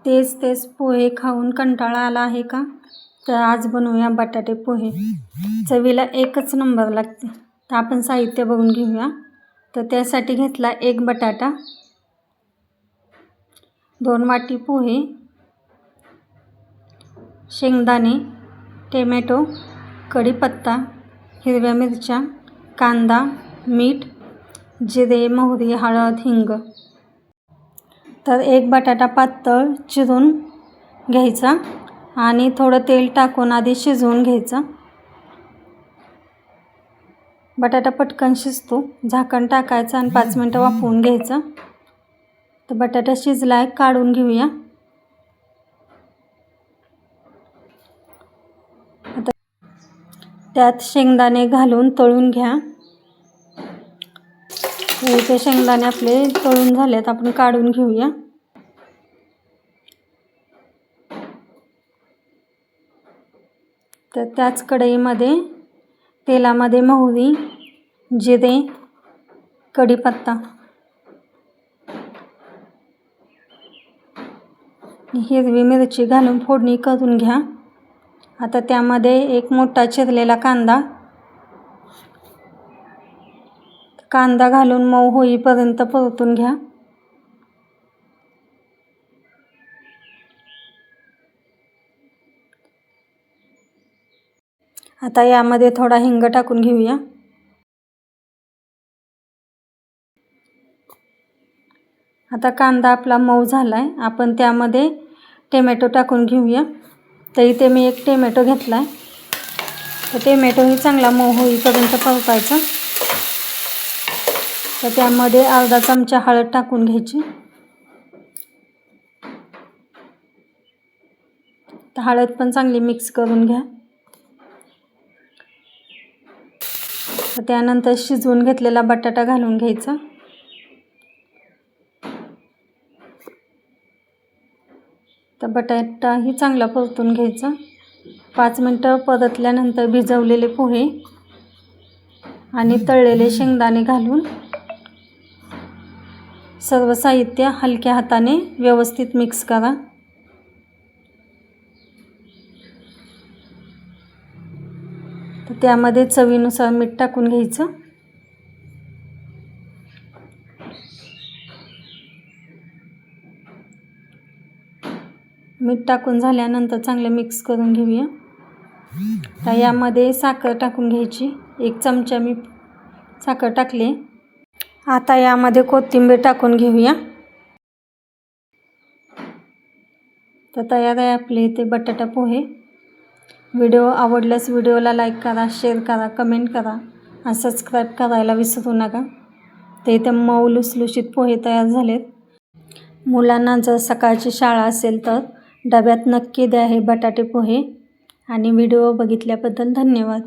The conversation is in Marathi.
तेच तेच पोहे खाऊन कंटाळा आला आहे का? तर आज बनवूया बटाटे पोहे. चवीला एकच नंबर लागते. तर आपण साहित्य बघून घेऊया. तर त्यासाठी घेतला 1 बटाटा, 2 वाटी पोहे, शेंगदाणे, टोमॅटो, कढीपत्ता, हिरव्या मिरच्या, कांदा, मीठ, जिरे, मोहरी, हळद, हिंग. तर 1 बटाटा पातळ चिरून घ्यायचा आणि थोडं तेल टाकून आधी शिजवून घ्यायचा. बटाटा पटकन शिजतो. झाकण टाकायचं आणि 5 मिनिटं वाफवून घ्यायचं. तर बटाटा शिजलाय, काढून घेऊया. आता त्यात शेंगदाणे घालून तळून घ्या. इथे शेंगदाणे आपले तळून झालेत, आपण काढून घेऊया. तर त्याच कढईमध्ये तेलामध्ये मोहरी, जिरे, कढीपत्ता, हिरवी मिरची घालून फोडणी करून घ्या. आता त्यामध्ये 1 मोठा चिरलेला कांदा घालून मऊ होईपर्यंत परतून घ्या. आता यामध्ये थोडा हिंग टाकून घेऊया. आता कांदा आपला मऊ झालाय, आपण त्यामध्ये टोमॅटो टाकून घेऊया. तर इथे मी 1 टोमॅटो घेतलाय. तर टोमॅटोही चांगला मऊ होईपर्यंत परतायचा. तर त्यामध्ये अर्धा चमचा हळद टाकून घ्यायची. तर हळद पण चांगली मिक्स करून घ्या. तर त्यानंतर शिजवून घेतलेला बटाटा घालून घ्यायचा. तर बटाटाही चांगला परतून घ्यायचा. 5 मिनिटं परतल्यानंतर भिजवलेले पोहे आणि तळलेले शेंगदाणे घालून सर्व साहित्य हलक्या हाताने व्यवस्थित मिक्स करा. तर त्यामध्ये चवीनुसार मीठ टाकून घ्यायचं. मीठ टाकून झाल्यानंतर चांगले मिक्स करून घेऊया. तर यामध्ये साखर टाकून घ्यायची. 1 चमचा मी साखर टाकली. आता यामध्ये कोथिंबीर टाकून घेऊया. तर तयार आहे आपले इथे बटाटा पोहे. व्हिडिओ आवडल्यास व्हिडिओला लाईक करा, शेअर करा, कमेंट करा आणि सबस्क्राईब करायला विसरू नका. तर इथे मऊ लुसलुशीत पोहे तयार झालेत. मुलांना जर सकाळची शाळा असेल तर डब्यात नक्की द्या हे बटाटे पोहे. आणि व्हिडिओ बघितल्याबद्दल धन्यवाद.